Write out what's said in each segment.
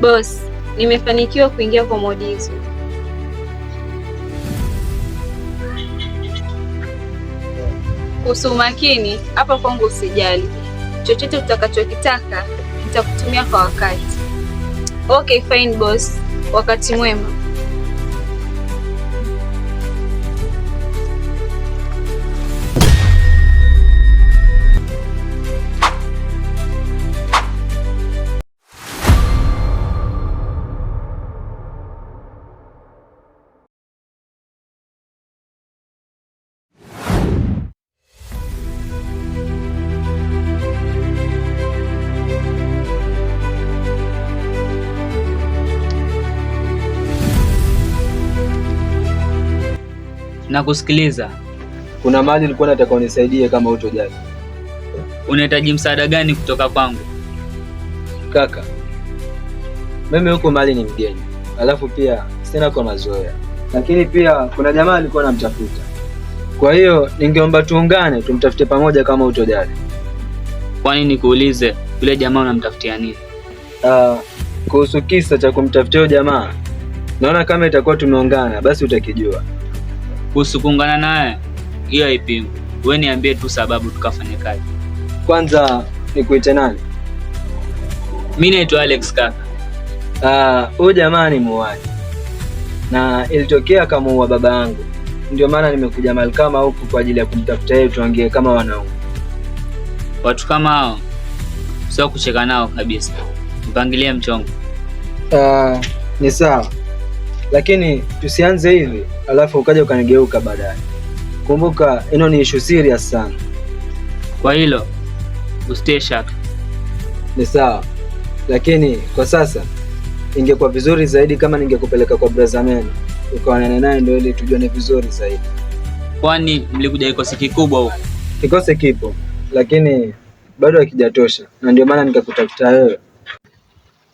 Boss, nimefanikiwa kuingia kwa Modizo. Kuhusu umakini, hapa kwangu usijali. Chochote utakachokitaka nitakutumia kwa wakati. Okay, fine boss. Wakati mwema. Na kusikiliza. Kuna mali nilikuwa nataka unisaidie kama utojali. Unahitaji msaada gani kutoka kwangu? Kaka, mimi huko mali ni mgeni, alafu pia sina kwa mazoea, lakini pia kuna jamaa alikuwa anamtafuta. Kwa hiyo ningeomba tuungane tumtafute pamoja kama utojali. Kwani nikuulize, yule jamaa unamtafutia nini? Kuhusu kisa cha kumtafutia jamaa, naona kama itakuwa tumeungana basi utakijua. Kuhusu kuungana naye, hiyo haipingwi. Wewe niambie tu sababu tukafanye kazi. Kwanza nikuite nani? Mimi naitwa Alex kaka. Huyu jamaa ni muuaji. Na ilitokea kamuua baba yangu. Ndio maana nimekuja mahali kama huku kwa ajili ya kumtafuta yeye tuongee kama wanaume. Watu kama hao sio kucheka nao kabisa. Mpangilie mchongo. Ni sawa. Lakini tusianze hivi alafu ukaja ukanigeuka baadaye. Kumbuka ino ni issue serious sana. Kwa hilo usitie shaka. Ni sawa. Lakini kwa sasa ingekuwa vizuri zaidi kama ningekupeleka kwa brother Meni ukaonana naye ndio ili tujuane vizuri zaidi. Kwani mlikuja kikosi kikubwa huko? Kikosi kipo lakini bado hakijatosha na ndio maana nikakutafuta wewe.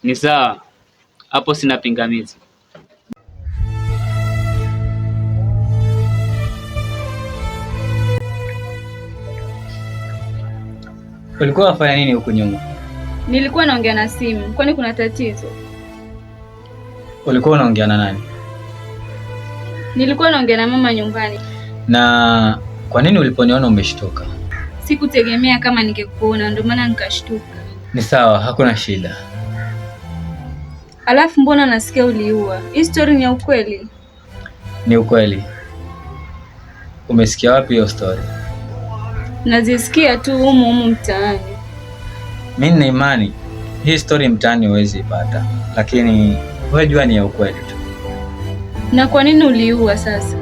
Ni sawa. Hapo sina pingamizi. Ulikuwa unafanya nini huko nyuma? Nilikuwa naongea na simu. Kwani kuna tatizo? Ulikuwa unaongea na nani? Nilikuwa naongea na mama nyumbani. Na kwa nini uliponiona umeshtuka? Sikutegemea kama ningekuona ndio maana nikashtuka. Ni sawa, hakuna shida. Alafu mbona nasikia uliua? Hii story ni ya ukweli? Ni ukweli. Umesikia wapi hiyo story? Nazisikia tu humu mtaani. Mimi nina imani hii story mtaani huwezi ipata, lakini wewe jua ni ya ukweli tu. Na kwa nini uliua sasa?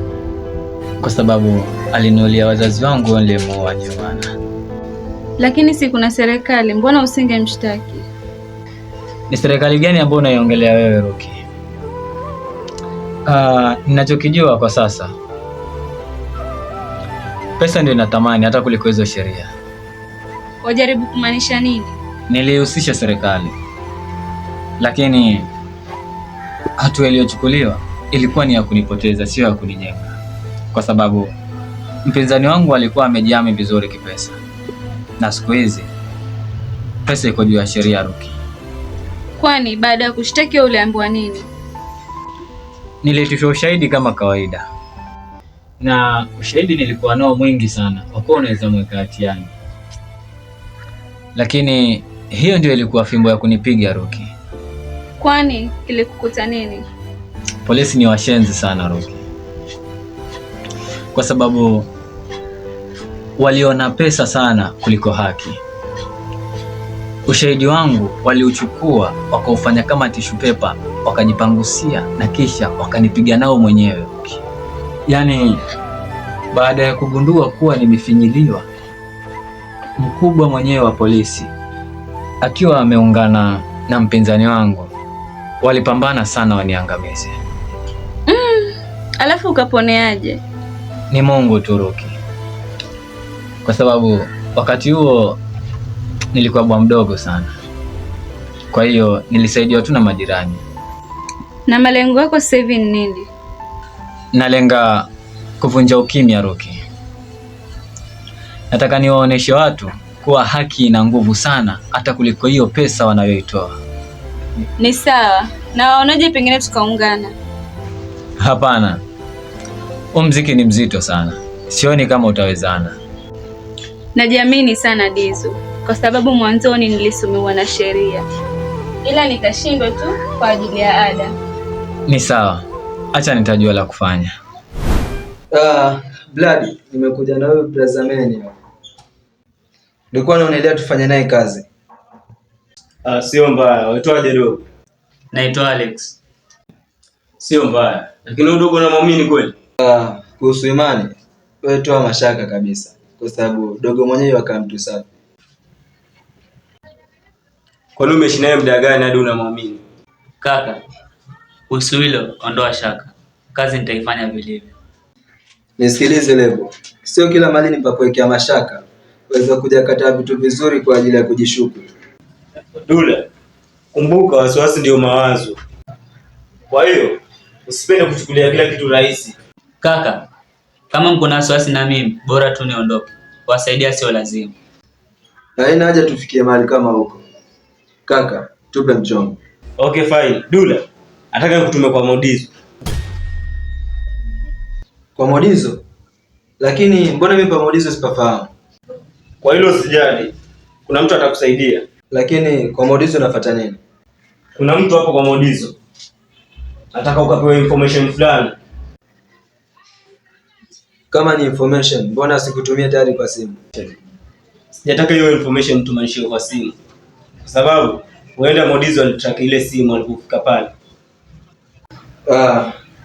Kwa sababu aliniulia wazazi wangu nilimuua Jumana. Lakini si kuna serikali, mbona usingemshtaki? Ni serikali gani ambayo unaiongelea wewe Ruki? Ninachokijua kwa sasa, pesa ndio ina thamani hata kuliko hizo sheria. Wajaribu kumaanisha nini? Nilihusisha serikali, lakini hatua iliyochukuliwa ilikuwa ni ya kunipoteza, sio ya kunijenga, kwa sababu mpinzani wangu alikuwa amejiami vizuri kipesa, na siku hizi pesa iko juu ya sheria Ruki. Kwani baada ya kushtaki uliambiwa nini? Nilitishwa ushahidi kama kawaida, na ushahidi nilikuwa nao mwingi sana, kwa kuwa unaweza mweka hatiani. Lakini hiyo ndio ilikuwa fimbo ya kunipiga Ruki. Kwani kilikukuta nini? Polisi ni washenzi sana Ruki, kwa sababu waliona pesa sana kuliko haki. Ushahidi wangu waliuchukua wakaufanya kama tissue paper, wakajipangusia na kisha wakanipiga nao mwenyewe Ruki. Yaani baada ya kugundua kuwa nimefinyiliwa, mkubwa mwenyewe wa polisi akiwa ameungana na mpinzani wangu walipambana sana waniangamize. Alafu ukaponeaje? Ni Mungu tu Ruki, kwa sababu wakati huo nilikuwa bwa mdogo sana, kwa hiyo nilisaidiwa tu na majirani. Na malengo yako sasa hivi ni nini? Nalenga kuvunja ukimya Ruki. Nataka niwaoneshe watu kuwa haki ina nguvu sana hata kuliko hiyo pesa wanayoitoa. Ni sawa. Na waonaje pengine tukaungana? Hapana, huu mziki ni mzito sana, sioni kama utawezana. Najiamini sana Dizo, kwa sababu mwanzoni nilisumiwa na sheria, ila nikashindwa tu kwa ajili ya ada. Ni sawa, acha nitajua la kufanya. Blood, nimekuja na wewe Brazameni. Nilikuwa naonelea tufanye naye kazi. Sio mbaya. Waitwaje dogo? Naitwa Alex. Sio mbaya. Lakini udogo na muamini kweli? Kuhusu imani, wewe toa mashaka kabisa, kwa sababu dogo mwenyewe akamtu safi. Kwa nini umeishi naye muda gani hadi unamwamini? Kaka, kuhusu hilo ondoa shaka. Kazi nitaifanya vilivyo. Nisikilize Lebo. Sio kila mali ni pa kuwekea mashaka. Waweza kuja kataa vitu vizuri kwa ajili ya kujishuku. Dula, kumbuka wasiwasi ndio mawazo. Kwa hiyo, usipende kuchukulia kila kitu rahisi. Kaka, kama mko na wasiwasi na mimi, bora tu niondoke. Wasaidia sio lazima. Haina haja tufikie mahali kama huko. Kaka, tupe mchongo. Okay fine. Dula, nataka nikutume kwa Modizo. Kwa Modizo? Lakini mbona mimi pa Modizo sipafahamu? Kwa hilo usijali. Kuna mtu atakusaidia. Lakini kwa Modizo nafuata nini? Kuna mtu hapo kwa Modizo. Nataka ukapewe information fulani. Kama ni information, mbona sikutumia tayari kwa simu? Sijataka hiyo information tumanishiwe kwa simu. Kwa sababu huenda Modizo alitrack ile simu alipofika pale.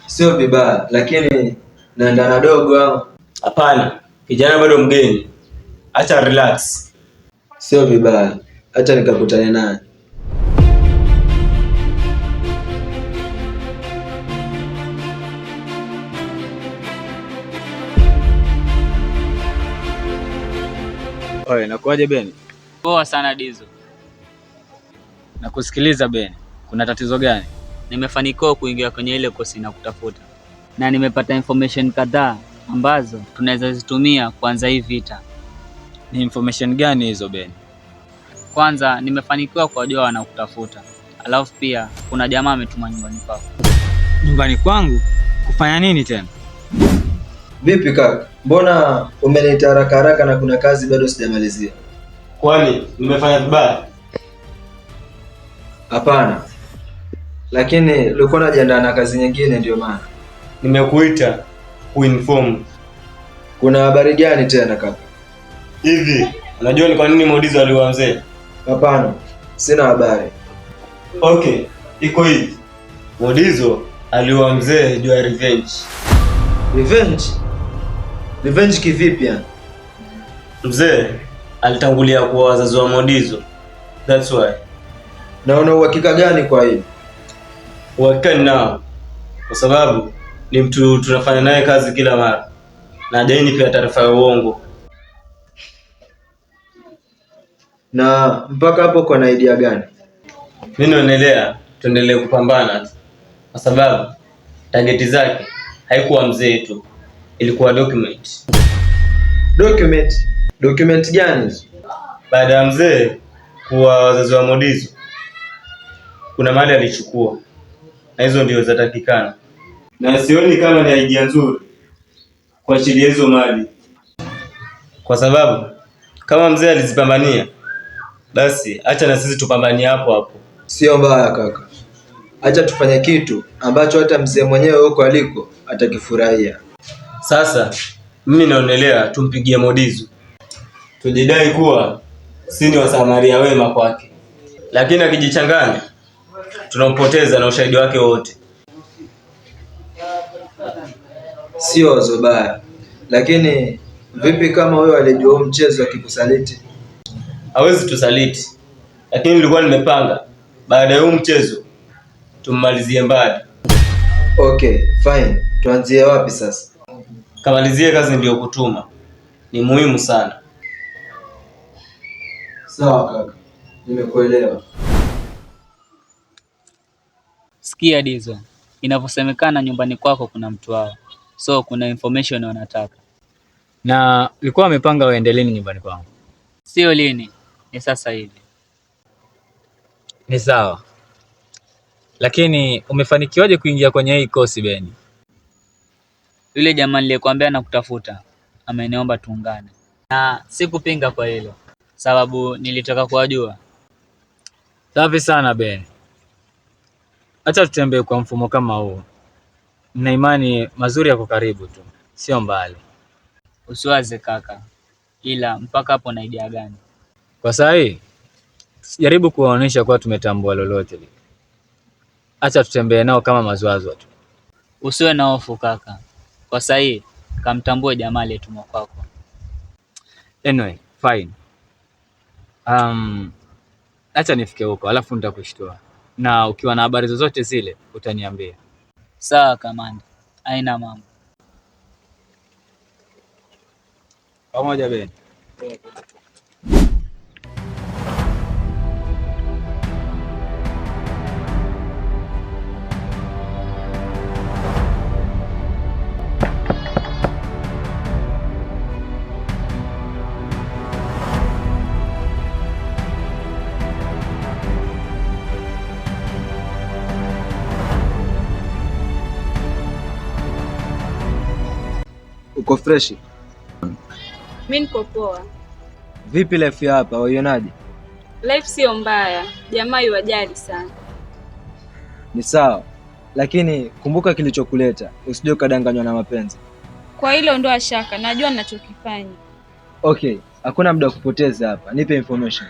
Sio vibaya, lakini naenda na dogo ama? Hapana, kijana bado mgeni. Acha relax. Sio vibaya, acha nikakutane naye. Oye, nakuaje Beni? Poa sana Dizo. Nakusikiliza Beni. Kuna tatizo gani? Nimefanikiwa kuingia kwenye ile kosi na kutafuta. Na nimepata information kadhaa ambazo tunaweza zitumia kuanza hii vita. Ni information gani hizo Beni? Kwanza nimefanikiwa kuwajua wanakutafuta. Alafu pia kuna jamaa ametuma nyumbani kwako. Nyumbani kwangu? Kufanya nini tena? Vipi kaka? Mbona umeniita haraka haraka na kuna kazi bado sijamalizia? Kwani nimefanya vibaya? Hapana. Lakini ulikuwa unajiandaa na kazi nyingine ndio maana. Nimekuita kuinform. Kuna habari gani tena kaka? Hivi, unajua ni kwa nini Modizo aliua mzee? Hapana, sina habari. Okay, iko hivi. Modizo aliua mzee juu ya revenge. Revenge? Revenge kivipi yani? Mzee alitangulia kuwa wazazi wa Modizo. That's why. Na una uhakika gani kwa hili? Uhakika nao. Kwa sababu ni mtu tunafanya naye kazi kila mara. Na hajaini pia taarifa ya uongo. Na mpaka hapo kwa na idea gani? Mimi naendelea, tuendelee kupambana tu. Kwa sababu targeti zake haikuwa mzee tu. Ilikuwa document. Document? Document gani? Baada ya mzee kuwa wazazi wa Modizo, kuna mali alichukua. Na hizo ndio zatakikana. Na sioni kama ni idea nzuri kuachilia hizo mali. Kwa sababu kama mzee alizipambania, basi acha na sisi tupambanie hapo hapo. Sio mbaya kaka. Acha tufanye kitu ambacho hata mzee mwenyewe huko aliko atakifurahia. Sasa mimi naonelea tumpigie Modizo. Tujidai kuwa si ni wasamaria wema kwake. Lakini akijichanganya tunampoteza na ushahidi wake wote. Sio wazo baya. Lakini vipi kama wewe alijua mchezo akikusaliti? Hawezi tusaliti. Lakini nilikuwa nimepanga baada ya huu mchezo tummalizie mbali. Okay, fine. Tuanzie wapi sasa? Kamalizie kazi ndio kutuma. Ni muhimu sana. Sawa kaka. Nimekuelewa. Sikia Dizo, inavyosemekana nyumbani kwako kuna mtu wao. So kuna information wanataka. Na ulikuwa umepanga uende lini nyumbani kwangu? Sio lini, ni sasa hivi. Ni sawa. Lakini umefanikiwaje kuingia kwenye hii kosi Beni? Yule jamaa niliyekwambia nakutafuta ameniomba tuungane, na sikupinga kwa hilo, sababu nilitaka kuwajua. Safi sana Beni. Acha tutembee kwa mfumo kama huu. Nina imani mazuri yako karibu tu, sio mbali. Usiwaze kaka, ila mpaka hapo na idea gani? Kwa saa hii sijaribu kuwaonyesha kuwa tumetambua lolote. Acha tutembee nao kama mazwazwa tu. Usiwe na hofu kaka, kwa saa hii kamtambue jamaa aliyetumwa kwako. Anyway, fine. Acha nifike huko alafu nitakushtua. Na ukiwa na habari zozote zile utaniambia. Sawa kamanda, haina mambo. Pamoja Beni. Uko fresh? Mimi niko poa. Vipi life ya hapa, waionaje? Life sio mbaya, jamaa yuwajali sana. Ni sawa, lakini kumbuka kilichokuleta, usije ukadanganywa na mapenzi. Kwa hilo ndo shaka, najua ninachokifanya. Okay, hakuna muda wa kupoteza hapa. Nipe information.